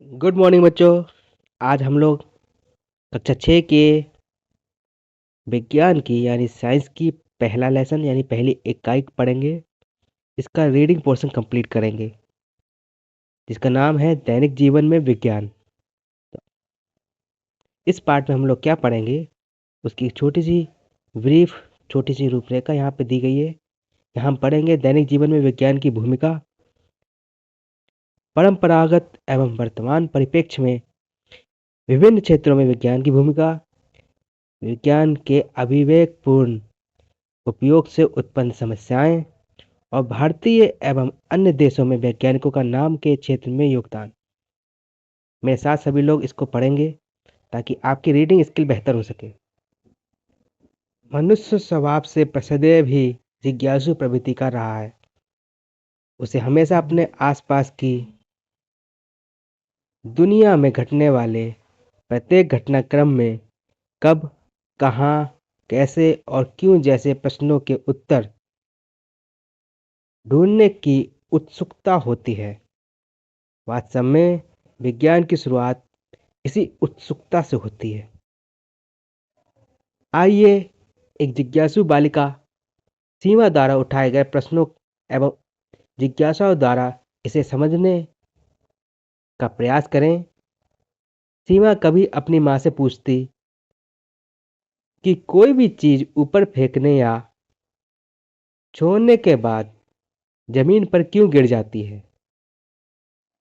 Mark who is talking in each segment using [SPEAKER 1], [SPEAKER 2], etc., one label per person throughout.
[SPEAKER 1] Good morning बच्चों। आज हम लोग कक्षा 6 के विज्ञान की यानी साइंस की पहला लेसन यानी पहली इकाई पढ़ेंगे। इसका रीडिंग पोर्शन कंप्लीट करेंगे जिसका नाम है दैनिक जीवन में विज्ञान। इस पार्ट में हम लोग क्या पढ़ेंगे उसकी एक छोटी सी रूपरेखा यहाँ पे दी गई है। यहाँ हम पढ़ेंगे दैनिक जीवन में विज्ञान की भूमिका, परंपरागत एवं वर्तमान परिप्रेक्ष्य में विभिन्न क्षेत्रों में विज्ञान की भूमिका, विज्ञान के अविवेकपूर्ण उपयोग से उत्पन्न समस्याएं और भारतीय एवं अन्य देशों में वैज्ञानिकों का नाम के क्षेत्र में योगदान। मेरे साथ सभी लोग इसको पढ़ेंगे ताकि आपकी रीडिंग स्किल बेहतर हो सके। मनुष्य स्वभाव से सदैव ही जिज्ञासु प्रवृत्ति का रहा है। उसे हमेशा अपने आसपास की दुनिया में घटने वाले प्रत्येक घटनाक्रम में कब, कहाँ, कैसे और क्यों जैसे प्रश्नों के उत्तर ढूंढने की उत्सुकता होती है। वास्तव में विज्ञान की शुरुआत इसी उत्सुकता से होती है। आइए एक जिज्ञासु बालिका सीमा द्वारा उठाए गए प्रश्नों एवं जिज्ञासाओं द्वारा इसे समझने का प्रयास करें। सीमा कभी अपनी माँ से पूछती कि कोई भी चीज ऊपर फेंकने या छोड़ने के बाद जमीन पर क्यों गिर जाती है।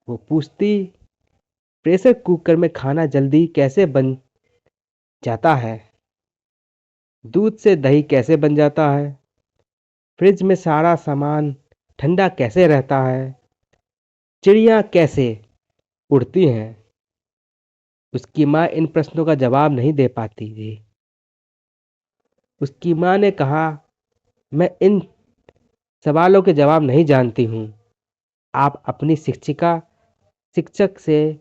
[SPEAKER 1] वो पूछती प्रेशर कुकर में खाना जल्दी कैसे बन जाता है, दूध से दही कैसे बन जाता है, फ्रिज में सारा सामान ठंडा कैसे रहता है, चिड़िया कैसे उड़ती हैं। उसकी माँ इन प्रश्नों का जवाब नहीं दे पाती थी। उसकी माँ ने कहा, मैं इन सवालों के जवाब नहीं जानती हूँ। आप अपनी शिक्षक से,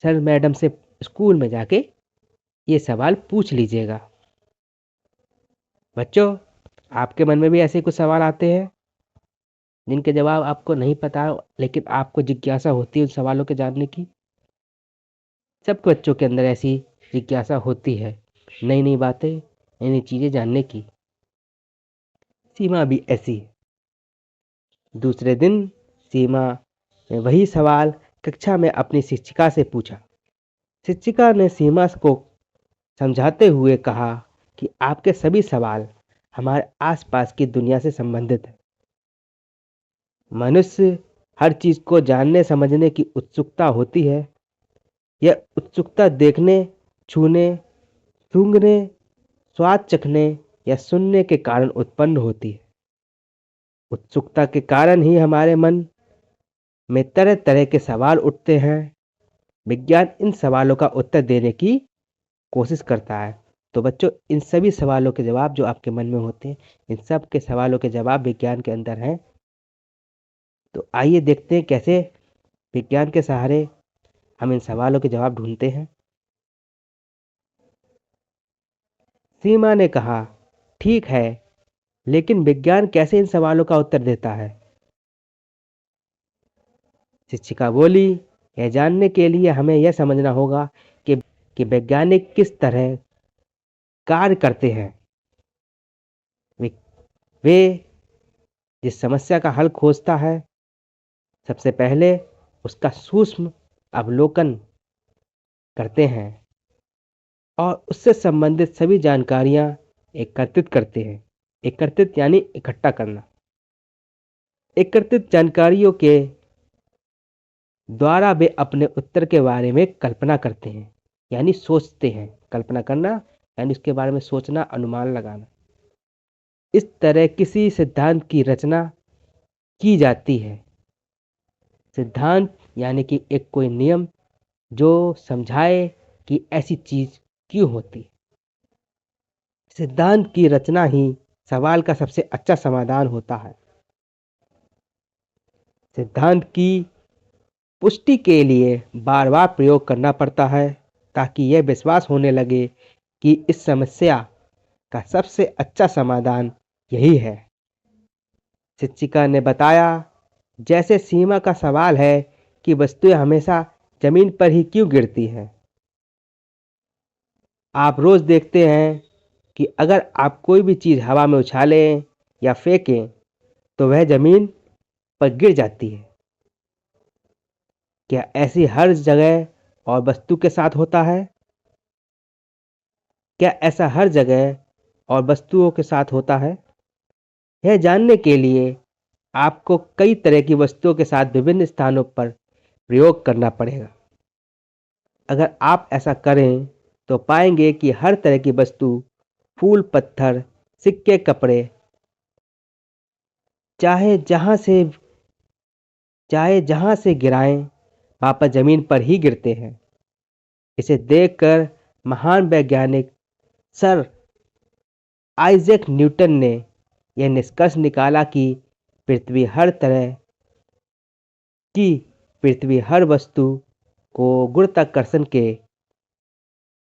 [SPEAKER 1] सर मैडम से स्कूल में जाके ये सवाल पूछ लीजिएगा। बच्चों, आपके मन में भी ऐसे कुछ सवाल आते हैं जिनके जवाब आपको नहीं पता लेकिन आपको जिज्ञासा होती है उन सवालों के जानने की। सब बच्चों के अंदर ऐसी जिज्ञासा होती है नई नई बातें, नई नई चीजें जानने की। सीमा भी ऐसी है। दूसरे दिन सीमा ने वही सवाल कक्षा में अपनी शिक्षिका से पूछा। शिक्षिका ने सीमा को समझाते हुए कहा कि आपके सभी सवाल हमारे आसपास की दुनिया से संबंधित है। मनुष्य हर चीज को जानने समझने की उत्सुकता होती है। यह उत्सुकता देखने, छूने, सूंघने, स्वाद चखने या सुनने के कारण उत्पन्न होती है। उत्सुकता के कारण ही हमारे मन में तरह तरह के सवाल उठते हैं। विज्ञान इन सवालों का उत्तर देने की कोशिश करता है। तो बच्चों, इन सभी सवालों के जवाब जो आपके मन में होते हैं, इन सब के सवालों के जवाब विज्ञान के अंदर हैं। तो आइए देखते हैं कैसे विज्ञान के सहारे हम इन सवालों के जवाब ढूंढते हैं। सीमा ने कहा, ठीक है, लेकिन विज्ञान कैसे इन सवालों का उत्तर देता है। शिक्षिका बोली, यह जानने के लिए हमें यह समझना होगा कि वैज्ञानिक किस तरह कार्य करते हैं। वे जिस समस्या का हल खोजता है, सबसे पहले उसका सूक्ष्म अवलोकन करते हैं और उससे संबंधित सभी जानकारियां एकत्रित करते हैं। एकत्रित यानी इकट्ठा करना। एकत्रित जानकारियों के द्वारा वे अपने उत्तर के बारे में कल्पना करते हैं यानी सोचते हैं। कल्पना करना यानी उसके बारे में सोचना, अनुमान लगाना। इस तरह किसी सिद्धांत की रचना की जाती है। सिद्धांत यानी कि एक कोई नियम जो समझाए कि ऐसी चीज क्यों होती। सिद्धांत की रचना ही सवाल का सबसे अच्छा समाधान होता है। सिद्धांत की पुष्टि के लिए बार बार प्रयोग करना पड़ता है ताकि यह विश्वास होने लगे कि इस समस्या का सबसे अच्छा समाधान यही है। शिक्षिका ने बताया, जैसे सीमा का सवाल है कि वस्तुएं हमेशा जमीन पर ही क्यों गिरती हैं? आप रोज देखते हैं कि अगर आप कोई भी चीज हवा में उछालें या फेंकें तो वह जमीन पर गिर जाती है। क्या ऐसी हर जगह और वस्तु के साथ होता है? क्या ऐसा हर जगह और वस्तुओं के साथ होता है? यह जानने के लिए आपको कई तरह की वस्तुओं के साथ विभिन्न स्थानों पर प्रयोग करना पड़ेगा। अगर आप ऐसा करें तो पाएंगे कि हर तरह की वस्तु, फूल, पत्थर, सिक्के, कपड़े, चाहे जहां से गिराएं वापस जमीन पर ही गिरते हैं। इसे देखकर महान वैज्ञानिक सर आइजैक न्यूटन ने यह निष्कर्ष निकाला कि पृथ्वी हर तरह की पृथ्वी हर वस्तु को गुरुत्वाकर्षण के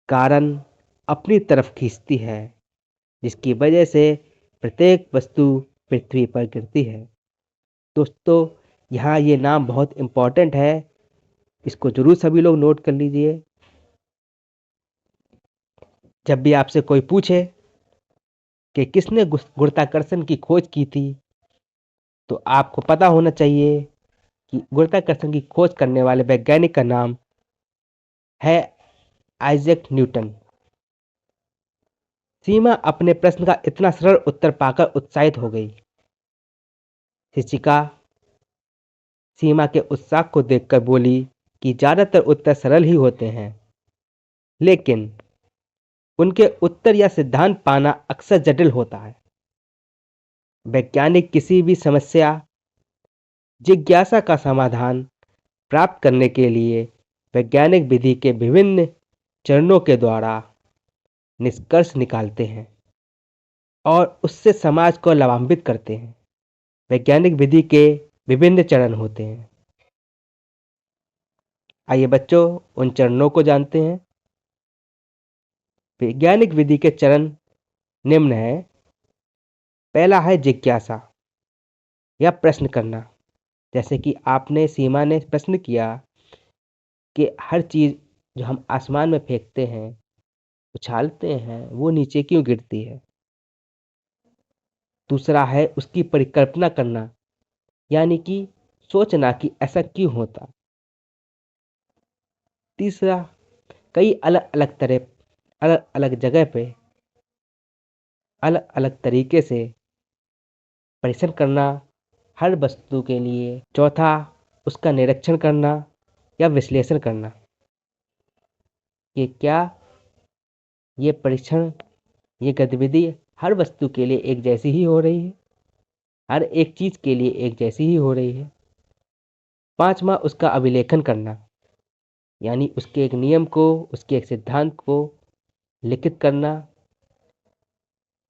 [SPEAKER 1] कारण अपनी तरफ खींचती है, जिसकी वजह से प्रत्येक वस्तु पृथ्वी पर गिरती है। दोस्तों, यहाँ ये नाम बहुत इम्पोर्टेंट है, इसको जरूर सभी लोग नोट कर लीजिए। जब भी आपसे कोई पूछे कि किसने गुरुत्वाकर्षण की खोज की थी, तो आपको पता होना चाहिए कि गुरुत्वाकर्षण की खोज करने वाले वैज्ञानिक का नाम है आइजैक न्यूटन। सीमा अपने प्रश्न का इतना सरल उत्तर पाकर उत्साहित हो गई। शिक्षिका सीमा के उत्साह को देखकर बोली कि ज्यादातर उत्तर सरल ही होते हैं, लेकिन उनके उत्तर या सिद्धांत पाना अक्सर जटिल होता है। वैज्ञानिक किसी भी समस्या, जिज्ञासा का समाधान प्राप्त करने के लिए वैज्ञानिक विधि के विभिन्न चरणों के द्वारा निष्कर्ष निकालते हैं और उससे समाज को लाभान्वित करते हैं। वैज्ञानिक विधि के विभिन्न चरण होते हैं। आइए बच्चों, उन चरणों को जानते हैं। वैज्ञानिक विधि के चरण निम्न है। पहला है जिज्ञासा या प्रश्न करना। जैसे कि आपने सीमा ने प्रश्न किया कि हर चीज जो हम आसमान में फेंकते हैं, उछालते हैं, वो नीचे क्यों गिरती है। दूसरा है उसकी परिकल्पना करना, यानी कि सोचना कि ऐसा क्यों होता। तीसरा, कई अलग अलग जगह पे अलग अलग तरीके से परीक्षण करना हर वस्तु के लिए। चौथा, उसका निरीक्षण करना या विश्लेषण करना कि क्या ये परीक्षण, ये गतिविधि हर वस्तु के लिए एक जैसी ही हो रही है, हर एक चीज के लिए एक जैसी ही हो रही है। पांचवा, उसका अभिलेखन करना, यानी उसके एक नियम को, उसके एक सिद्धांत को लिखित करना।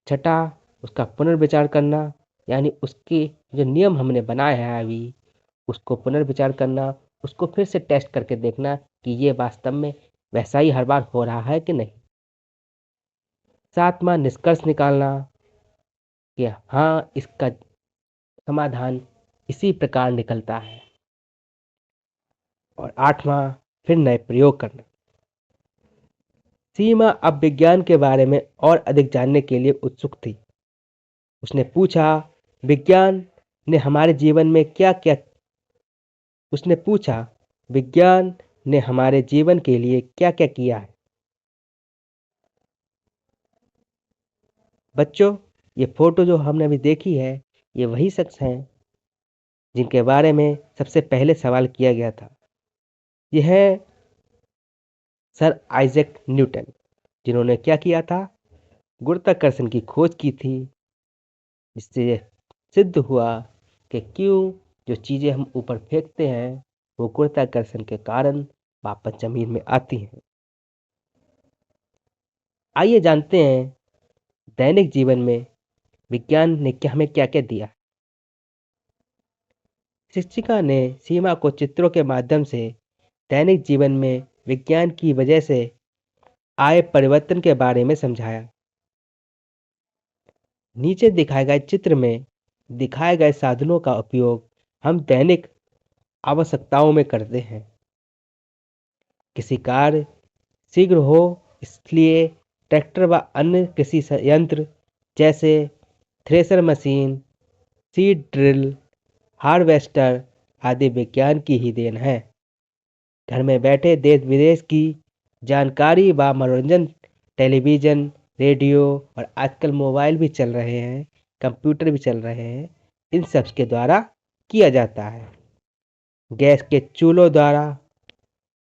[SPEAKER 1] छठा, उसका पुनर्विचार करना, यानी उसके जो नियम हमने बनाए हैं अभी, उसको पुनर्विचार करना, उसको फिर से टेस्ट करके देखना कि ये वास्तव में वैसा ही हर बार हो रहा है कि नहीं। सातवां, निष्कर्ष निकालना कि हाँ, इसका समाधान इसी प्रकार निकलता है। और आठवां, फिर नए प्रयोग करना। सीमा अब विज्ञान के बारे में और अधिक जानने के लिए उत्सुक थी। उसने पूछा, विज्ञान ने हमारे जीवन में क्या क्या उसने पूछा विज्ञान ने हमारे जीवन के लिए क्या क्या किया है। बच्चों, ये फोटो जो हमने अभी देखी है, ये वही शख्स हैं जिनके बारे में सबसे पहले सवाल किया गया था। यह है सर आइजैक न्यूटन, जिन्होंने क्या किया था, गुरुत्वाकर्षण की खोज की थी, जिससे यह सिद्ध हुआ कि क्यों जो चीजें हम ऊपर फेंकते हैं वो गुरुत्वाकर्षण के कारण वापस जमीन में आती हैं। आइए जानते हैं दैनिक जीवन में विज्ञान ने क्या हमें क्या क्या दिया। शिक्षिका ने सीमा को चित्रों के माध्यम से दैनिक जीवन में विज्ञान की वजह से आए परिवर्तन के बारे में समझाया। नीचे दिखाए गए चित्र में दिखाए गए साधनों का उपयोग हम दैनिक आवश्यकताओं में करते हैं। किसी कार्य शीघ्र हो, इसलिए ट्रैक्टर व अन्य कृषि यंत्र जैसे thresher machine, seed drill, harvester आदि विज्ञान की ही देन है। घर में बैठे देश विदेश की जानकारी व मनोरंजन टेलीविज़न, रेडियो और आजकल मोबाइल भी चल रहे हैं, कंप्यूटर भी चल रहे हैं, इन सब के द्वारा किया जाता है। गैस के चूल्हों द्वारा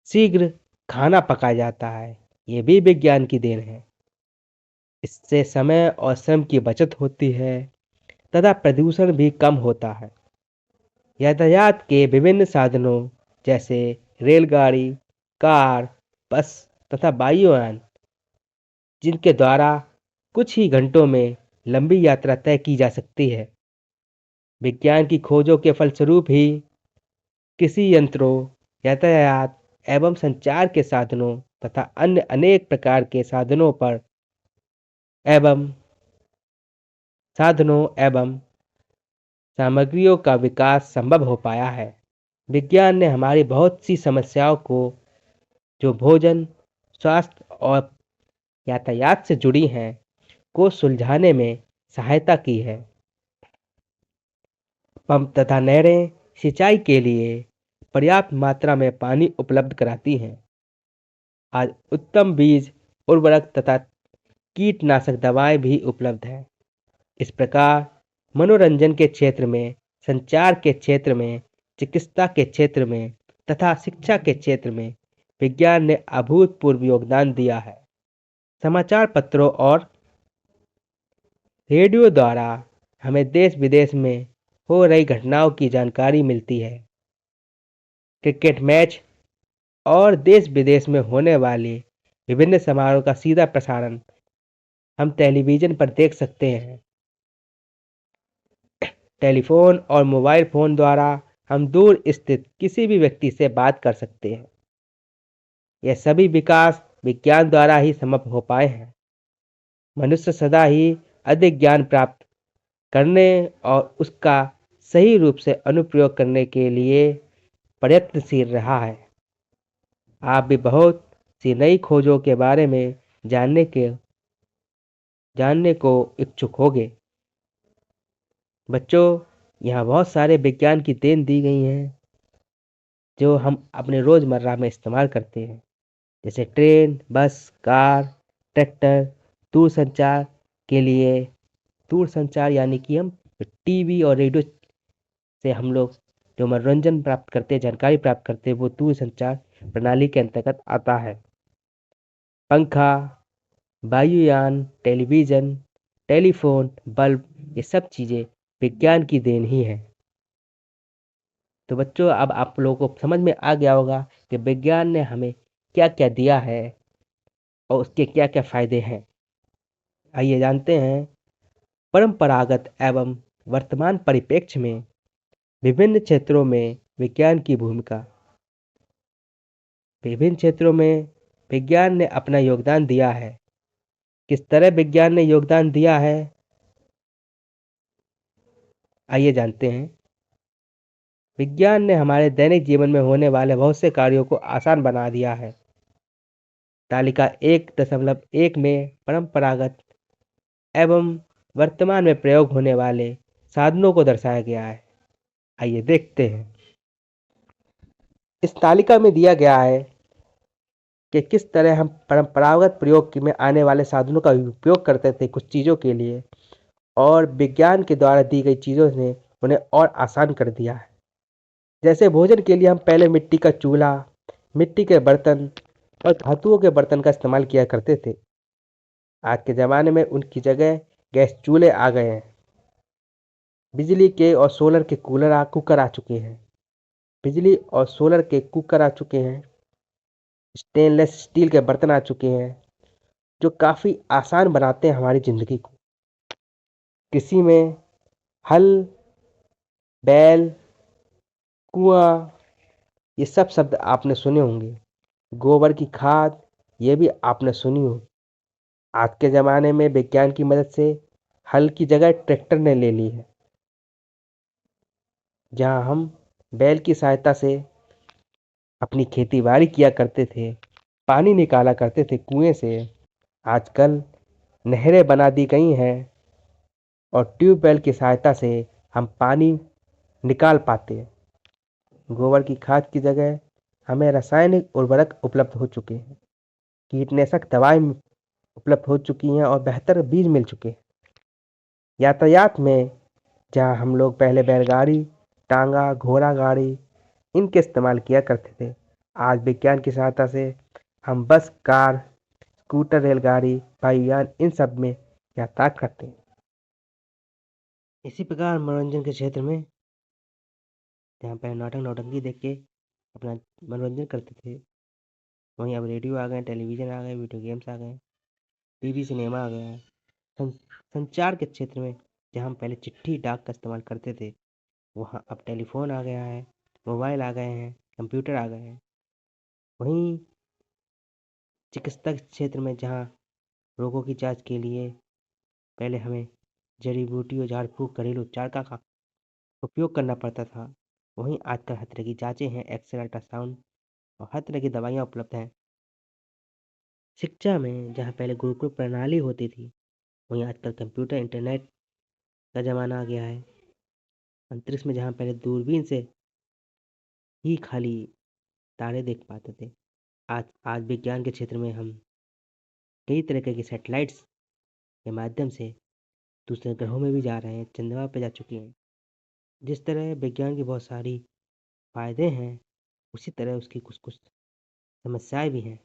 [SPEAKER 1] शीघ्र खाना पकाया जाता है, ये भी विज्ञान की देन है। इससे समय और श्रम की बचत होती है तथा प्रदूषण भी कम होता है। यातायात के विभिन्न साधनों जैसे रेलगाड़ी, कार, बस तथा वायुयान जिनके द्वारा कुछ ही घंटों में लंबी यात्रा तय की जा सकती है। विज्ञान की खोजों के फलस्वरूप ही कृषि यंत्रों, यातायात एवं संचार के साधनों तथा अन्य अनेक प्रकार के एवं साधनों एवं सामग्रियों का विकास संभव हो पाया है। विज्ञान ने हमारी बहुत सी समस्याओं को जो भोजन, स्वास्थ्य और यातायात से जुड़ी हैं, को सुलझाने में सहायता की है। पंप तथा नहरें सिंचाई के लिए पर्याप्त मात्रा में पानी उपलब्ध कराती हैं। आज उत्तम बीज, उर्वरक तथा कीटनाशक दवाएं भी उपलब्ध हैं। इस प्रकार मनोरंजन के क्षेत्र में, संचार के क्षेत्र में, चिकित्सा के क्षेत्र में तथा शिक्षा के क्षेत्र में विज्ञान ने अभूतपूर्व योगदान दिया है। समाचार पत्रों और रेडियो द्वारा हमें देश विदेश में हो रही घटनाओं की जानकारी मिलती है। क्रिकेट मैच और देश विदेश में होने वाले विभिन्न समारोह का सीधा प्रसारण हम टेलीविज़न पर देख सकते हैं। टेलीफोन और मोबाइल फ़ोन द्वारा हम दूर स्थित किसी भी व्यक्ति से बात कर सकते हैं। यह सभी विकास विज्ञान द्वारा ही संभव हो पाए हैं। मनुष्य सदा ही अधिक ज्ञान प्राप्त करने और उसका सही रूप से अनुप्रयोग करने के लिए प्रयत्नशील रहा है। आप भी बहुत सी नई खोजों के बारे में जानने को इच्छुक होंगे। बच्चों, यहाँ बहुत सारे विज्ञान की देन दी गई हैं जो हम अपने रोज़मर्रा में इस्तेमाल करते हैं, जैसे ट्रेन, बस, कार, ट्रैक्टर, दूरसंचार के लिए दूरसंचार यानी कि हम टीवी और रेडियो से हम लोग जो मनोरंजन प्राप्त करते हैं, जानकारी प्राप्त करते हैं, वो दूरसंचार प्रणाली के अंतर्गत आता है। पंखा, वायुयान, टेलीविज़न, टेलीफोन, बल्ब ये सब चीज़ें विज्ञान की देन ही है। तो बच्चों, अब आप लोगों को समझ में आ गया होगा कि विज्ञान ने हमें क्या-क्या दिया है और उसके क्या-क्या फ़ायदे हैं। आइए जानते हैं परंपरागत एवं वर्तमान परिप्रेक्ष्य में विभिन्न क्षेत्रों में विज्ञान की भूमिका। विभिन्न क्षेत्रों में विज्ञान ने अपना योगदान दिया है। किस तरह विज्ञान ने योगदान दिया है, आइए जानते हैं। विज्ञान ने हमारे दैनिक जीवन में होने वाले बहुत से कार्यों को आसान बना दिया है। तालिका 1.1 में परंपरागत एवं वर्तमान में प्रयोग होने वाले साधनों को दर्शाया गया है। आइए देखते हैं। इस तालिका में दिया गया है कि किस तरह हम परंपरागत प्रयोग में आने वाले साधनों का उपयोग करते थे कुछ चीज़ों के लिए, और विज्ञान के द्वारा दी गई चीज़ों ने उन्हें और आसान कर दिया है। जैसे भोजन के लिए हम पहले मिट्टी का चूल्हा, मिट्टी के बर्तन और धातुओं के बर्तन का इस्तेमाल किया करते थे। आज के ज़माने में उनकी जगह गैस चूल्हे आ गए हैं। बिजली के और सोलर के कुकर आ चुके हैं। बिजली और सोलर के कुकर आ चुके हैं। स्टेनलेस स्टील के बर्तन आ चुके हैं जो काफ़ी आसान बनाते हैं हमारी ज़िंदगी को। कृषि में हल, बैल, कुआँ ये सब शब्द आपने सुने होंगे। गोबर की खाद ये भी आपने सुनी होगी। आज के ज़माने में विज्ञान की मदद से हल की जगह ट्रैक्टर ने ले ली है, जहाँ हम बैल की सहायता से अपनी खेती-बाड़ी किया करते थे, पानी निकाला करते थे कुएँ से, आजकल नहरें बना दी गई हैं और ट्यूबवेल की सहायता से हम पानी निकाल पाते हैं। गोबर की खाद की जगह हमें रासायनिक उर्वरक उपलब्ध हो चुके हैं, कीटनाशक दवाएँ उपलब्ध हो चुकी हैं और बेहतर बीज मिल चुके हैं। यातायात में जहाँ हम लोग पहले बैलगाड़ी, टांगा, घोड़ा गाड़ी इनके इस्तेमाल किया करते थे, आज विज्ञान की सहायता से हम बस, कार, स्कूटर, रेलगाड़ी, वायुयान इन सब में यातायात करते हैं। इसी प्रकार मनोरंजन के क्षेत्र में जहाँ पहले नाटक नौटंकी देख के अपना मनोरंजन करते थे, वहीं अब रेडियो आ गए, टेलीविज़न आ गए, वीडियो गेम्स आ गए, टीवी सिनेमा आ गया है। संचार के क्षेत्र में जहाँ हम पहले चिट्ठी, डाक का इस्तेमाल करते थे, वहाँ अब टेलीफ़ोन आ गया है, मोबाइल आ गए हैं, कंप्यूटर आ गए हैं। वहीं चिकित्सा के क्षेत्र में जहाँ रोगों की जाँच के लिए पहले हमें जड़ी-बूटी और झाड़-फूँक, घरेलू उपचार का उपयोग करना पड़ता था, वहीं आजकल हर तरह की जाँचें हैं, एक्स-रे, अल्ट्रासाउंड और हर तरह की दवाइयाँ उपलब्ध हैं। शिक्षा में जहाँ पहले गुरुकुल प्रणाली होती थी, वहीं आजकल कंप्यूटर, इंटरनेट का ज़माना आ गया है। अंतरिक्ष में जहाँ पहले दूरबीन से ही खाली तारे देख पाते थे, आज आज विज्ञान के क्षेत्र में हम कई तरह के सैटेलाइट्स के माध्यम से दूसरे ग्रहों में भी जा रहे हैं, चंद्रमा पे जा चुके हैं। जिस तरह विज्ञान की बहुत सारी फ़ायदे हैं, उसी तरह उसकी कुछ-कुछ समस्याएँ भी हैं।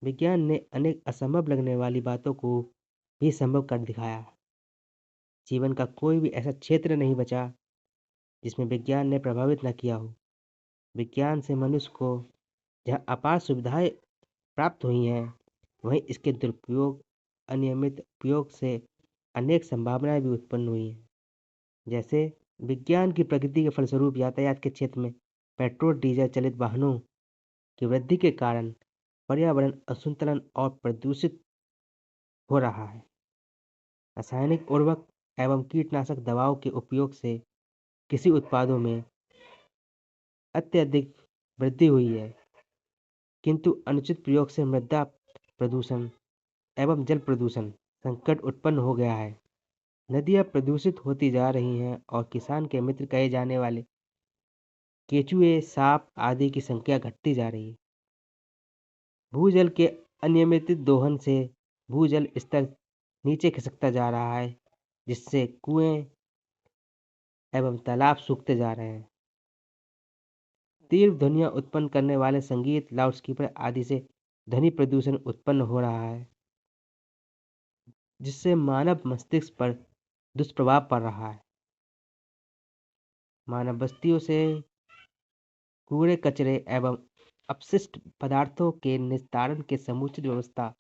[SPEAKER 1] विज्ञान ने अनेक असंभव लगने वाली बातों को भी संभव कर दिखाया है। जीवन का कोई भी ऐसा क्षेत्र नहीं बचा, जिसमें विज्ञान ने प्रभावित न किया हो। विज्ञान से मनुष्य को जहाँ अपार सुविधाएँ प्राप्त हुई हैं, वहीं इसके दुरुपयोग, अनियमित उपयोग से अनेक संभावनाएँ भी उत्पन्न हुई हैं। जैसे विज्ञान की प्रगति के फलस्वरूप यातायात के क्षेत्र में पेट्रोल, डीजल चलित वाहनों की वृद्धि के कारण पर्यावरण असंतुलन और प्रदूषित हो रहा है। रासायनिक उर्वरक एवं कीटनाशक दवाओं के उपयोग से कृषि उत्पादों में अत्यधिक वृद्धि हुई है, किंतु अनुचित प्रयोग से मृदा प्रदूषण एवं जल प्रदूषण संकट उत्पन्न हो गया है। नदियाँ प्रदूषित होती जा रही हैं और किसान के मित्र कहे जाने वाले केंचुए, साँप आदि की संख्या घटती जा रही है। भूजल के अनियमित दोहन से भूजल स्तर नीचे खिसकता जा रहा है, जिससे कुएं एवं तालाब सूखते जा रहे हैं। तीव्र ध्वनियाँ उत्पन्न करने वाले संगीत, लाउडस्पीकर आदि से ध्वनि प्रदूषण उत्पन्न हो रहा है, जिससे मानव मस्तिष्क पर दुष्प्रभाव पड़ रहा है। मानव बस्तियों से कूड़े, कचरे एवं अपशिष्ट पदार्थों के निस्तारण के समुचित व्यवस्था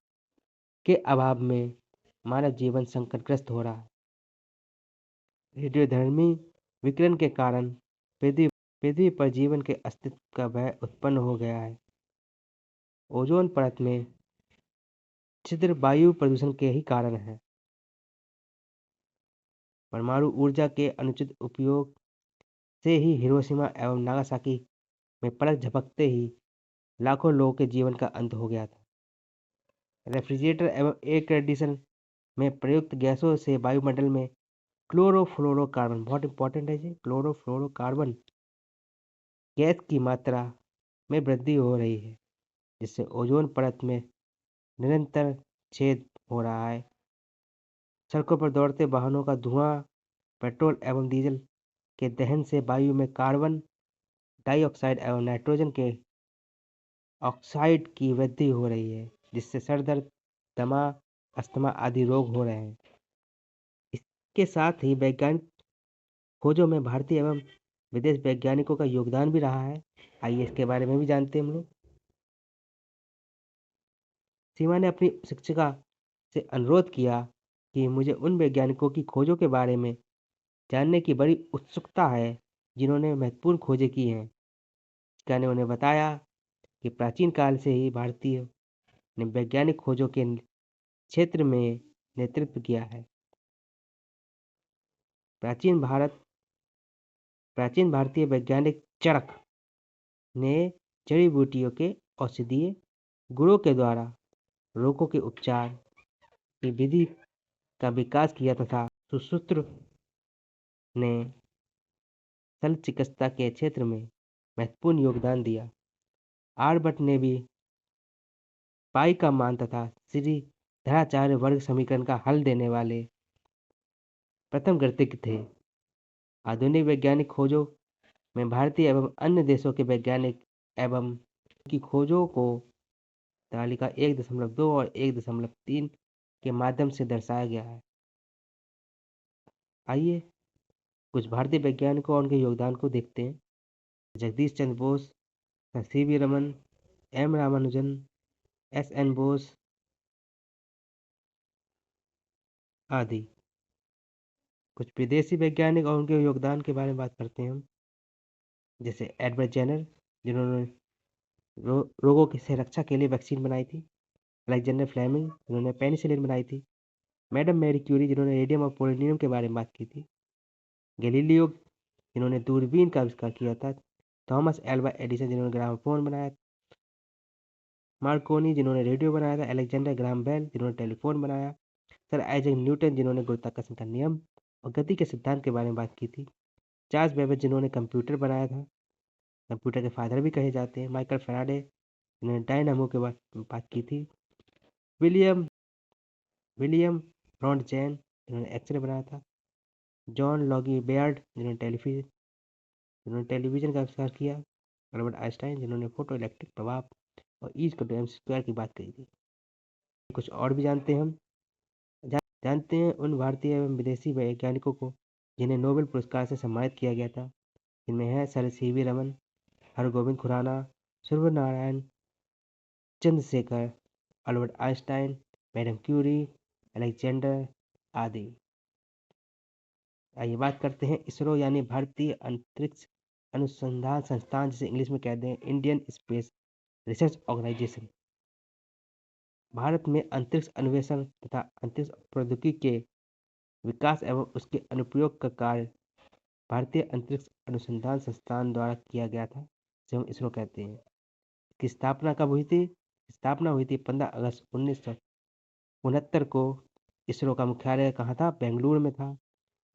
[SPEAKER 1] के अभाव में मानव जीवन संकटग्रस्त हो रहा है। रेडियोधर्मी विकिरण के कारण पृथ्वी पर जीवन के अस्तित्व का भय उत्पन्न हो गया है। ओजोन परत में छिद्र वायु प्रदूषण के ही कारण है। परमाणु ऊर्जा के अनुचित उपयोग से ही हिरोशिमा एवं नागासाकी में पलक झपकते ही लाखों लोगों के जीवन का अंत हो गया था। रेफ्रिजरेटर एवं एयर कंडीशन में प्रयुक्त गैसों से वायुमंडल में क्लोरोफ्लोरोकार्बन, बहुत इंपॉर्टेंट है ये, क्लोरोफ्लोरोकार्बन गैस की मात्रा में वृद्धि हो रही है, जिससे ओजोन परत में निरंतर छेद हो रहा है। सड़कों पर दौड़ते वाहनों का धुआं, पेट्रोल एवं डीजल के दहन से वायु में कार्बन डाइऑक्साइड एवं नाइट्रोजन के ऑक्साइड की वृद्धि हो रही है, जिससे सर दर्द, दमा, अस्थमा आदि रोग हो रहे हैं। इसके साथ ही वैज्ञानिक खोजों में भारतीय एवं विदेश वैज्ञानिकों का योगदान भी रहा है। आइए इसके बारे में भी जानते हैं हम लोग। सीमा ने अपनी शिक्षिका से अनुरोध किया कि मुझे उन वैज्ञानिकों की खोजों के बारे में जानने की बड़ी उत्सुकता है, जिन्होंने महत्वपूर्ण खोजें की हैं। शिक्षिका ने उन्हें बताया कि प्राचीन काल से ही भारतीय ने वैज्ञानिक खोजों के क्षेत्र में नेतृत्व किया है। प्राचीन भारतीय वैज्ञानिक चरक ने जड़ी बूटियों के औषधीय गुणों के द्वारा रोगों के उपचार की विधि का विकास किया तथा सुश्रुत ने शल्य चिकित्सा के क्षेत्र में महत्वपूर्ण योगदान दिया। आर्यभट्ट ने भी पाई का मान तथा श्रीधराचार्य वर्ग समीकरण का हल देने वाले प्रथम गणितज्ञ थे। आधुनिक वैज्ञानिक खोजों में भारतीय एवं अन्य देशों के वैज्ञानिक एवं की खोजों को तालिका 1.2 और 1.3 के माध्यम से दर्शाया गया है। आइए कुछ भारतीय वैज्ञानिकों और उनके योगदान को देखते हैं। Jagadish Chandra Bose, C V Raman, M Ramanujan, S N. Bose आदि। कुछ विदेशी वैज्ञानिक और उनके योगदान के बारे में बात करते हैं हम। जैसे एडवर्ड जेनर, जिन्होंने रोगों की से रक्षा के लिए वैक्सीन बनाई थी। अलेक्जेंडर फ्लेमिंग, जिन्होंने पेनिसिलिन बनाई थी। मैडम मैरी क्यूरी, जिन्होंने रेडियम और पोलोनियम के बारे में बात की थी। गैलीलियो, जिन्होंने दूरबीन का आविष्कार किया था। थॉमस एल्वा एडिसन, जिन्होंने ग्रामोफोन बनाया। मार्कोनी, जिन्होंने रेडियो बनाया था। अलेक्जेंडर ग्राहम बेल, जिन्होंने टेलीफोन बनाया। सर आइजैक न्यूटन, जिन्होंने गुरुत्वाकर्षण का नियम और गति के सिद्धांत के बारे में बात की थी। चार्ल्स बेबेज, जिन्होंने कंप्यूटर बनाया था, कंप्यूटर के फादर भी कहे जाते हैं। माइकल फैराडे, जिन्होंने डायनामो के बात की थी। विलियम विलियम रॉन्टजेन, जिन्होंने एक्सरे बनाया था। जॉन लॉगी बेयर्ड, जिन्होंने टेलीविजन का आविष्कार किया। अल्बर्ट आइंस्टाइन, जिन्होंने फोटो इलेक्ट्रिक प्रभाव और E=mc² की बात कही थी। कुछ और भी जानते हैं हम। जानते हैं उन भारतीय एवं विदेशी वैज्ञानिकों को जिन्हें नोबेल पुरस्कार से सम्मानित किया गया था। इनमें है sir C V Raman, Hargobind Khorana, Suryanarayan Chandrasekhar, Albert Einstein, madam Curie, Alexander आदि। आइए बात करते हैं इसरो यानी भारतीय अंतरिक्ष अनुसंधान संस्थान, जिसे इंग्लिश में कहते हैं Indian space research organisation. Bharat में अंतरिक्ष अन्वेषण तथा अंतरिक्ष प्रौद्योगिकी के विकास एवं उसके अनुप्रयोग का कार्य भारतीय अंतरिक्ष अनुसंधान संस्थान द्वारा किया गया था, जिसे हम इसरो कहते हैं। इसकी स्थापना कब हुई थी? स्थापना हुई थी 15 अगस्त 1969 को। इसरो का मुख्यालय कहाँ था? बेंगलुरु में था।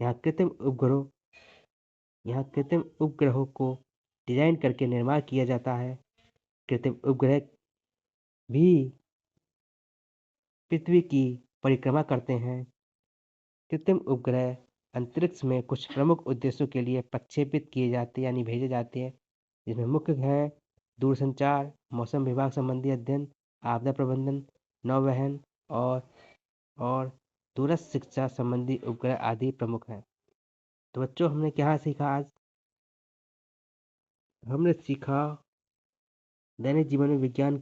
[SPEAKER 1] यहाँ कृत्रिम उपग्रहों को डिजाइन करके निर्माण किया जाता है। कृत्रिम उपग्रह भी पृथ्वी की परिक्रमा करते हैं। कृत्रिम उपग्रह अंतरिक्ष में कुछ प्रमुख उद्देश्यों के लिए प्रक्षेपित किए जाते यानी भेजे जाते हैं, जिसमें मुख्य है दूरसंचार, मौसम विभाग संबंधी अध्ययन, आपदा प्रबंधन, नौवहन और दूरस्थ शिक्षा संबंधी उपग्रह आदि प्रमुख हैं। तो बच्चों, हमने क्या सीखा आज? हमने सीखा दैनिक जीवन में विज्ञान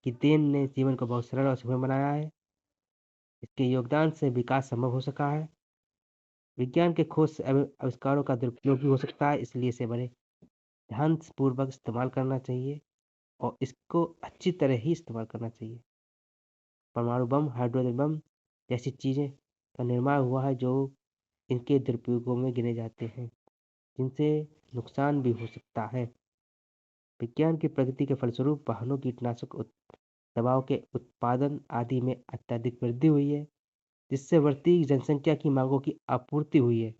[SPEAKER 1] की देन ने जीवन को बहुत सरल और सुगम बनाया है। इसके योगदान से विकास संभव हो सका है। विज्ञान के खोज से आविष्कारों का दुरुपयोग भी हो सकता है, इसलिए इसे बड़े ध्यानपूर्वक इस्तेमाल करना चाहिए और इसको अच्छी तरह ही इस्तेमाल करना चाहिए। परमाणु बम, हाइड्रोजन बम जैसी चीज़ें का निर्माण हुआ है जो इनके दुरुपयोगों में गिने जाते हैं, जिनसे नुकसान भी हो सकता है। विज्ञान की प्रगति के फलस्वरूप वाहनों, कीटनाशक दवाओं के उत्पादन आदि में अत्यधिक वृद्धि हुई है, जिससे बढ़ती जनसंख्या की मांगों की आपूर्ति हुई है,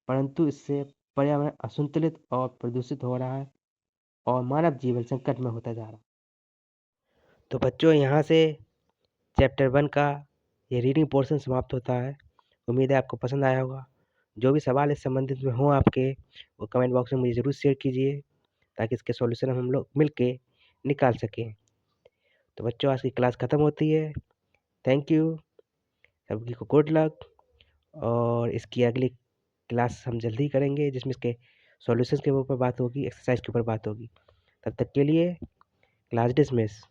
[SPEAKER 1] परंतु इससे पर्यावरण असंतुलित और प्रदूषित हो रहा है और मानव जीवन संकट में होता जा रहा है। तो बच्चों, यहाँ से चैप्टर 1 का ये रीडिंग पोर्शन समाप्त होता है। उम्मीद है आपको पसंद आया होगा। जो भी सवाल इस संबंधित में हो आपके, वो कमेंट बॉक्स में मुझे ज़रूर शेयर कीजिए, ताकि इसके सॉल्यूशन हम लोग मिल के निकाल सकें। तो बच्चों, आज की क्लास ख़त्म होती है। थैंक यू, सभी को गुड लक। और इसकी अगली क्लास हम जल्दी करेंगे, जिसमें इसके सॉल्यूशंस के ऊपर बात होगी, एक्सरसाइज के ऊपर बात होगी। तब तक के लिए क्लास डिसमिस।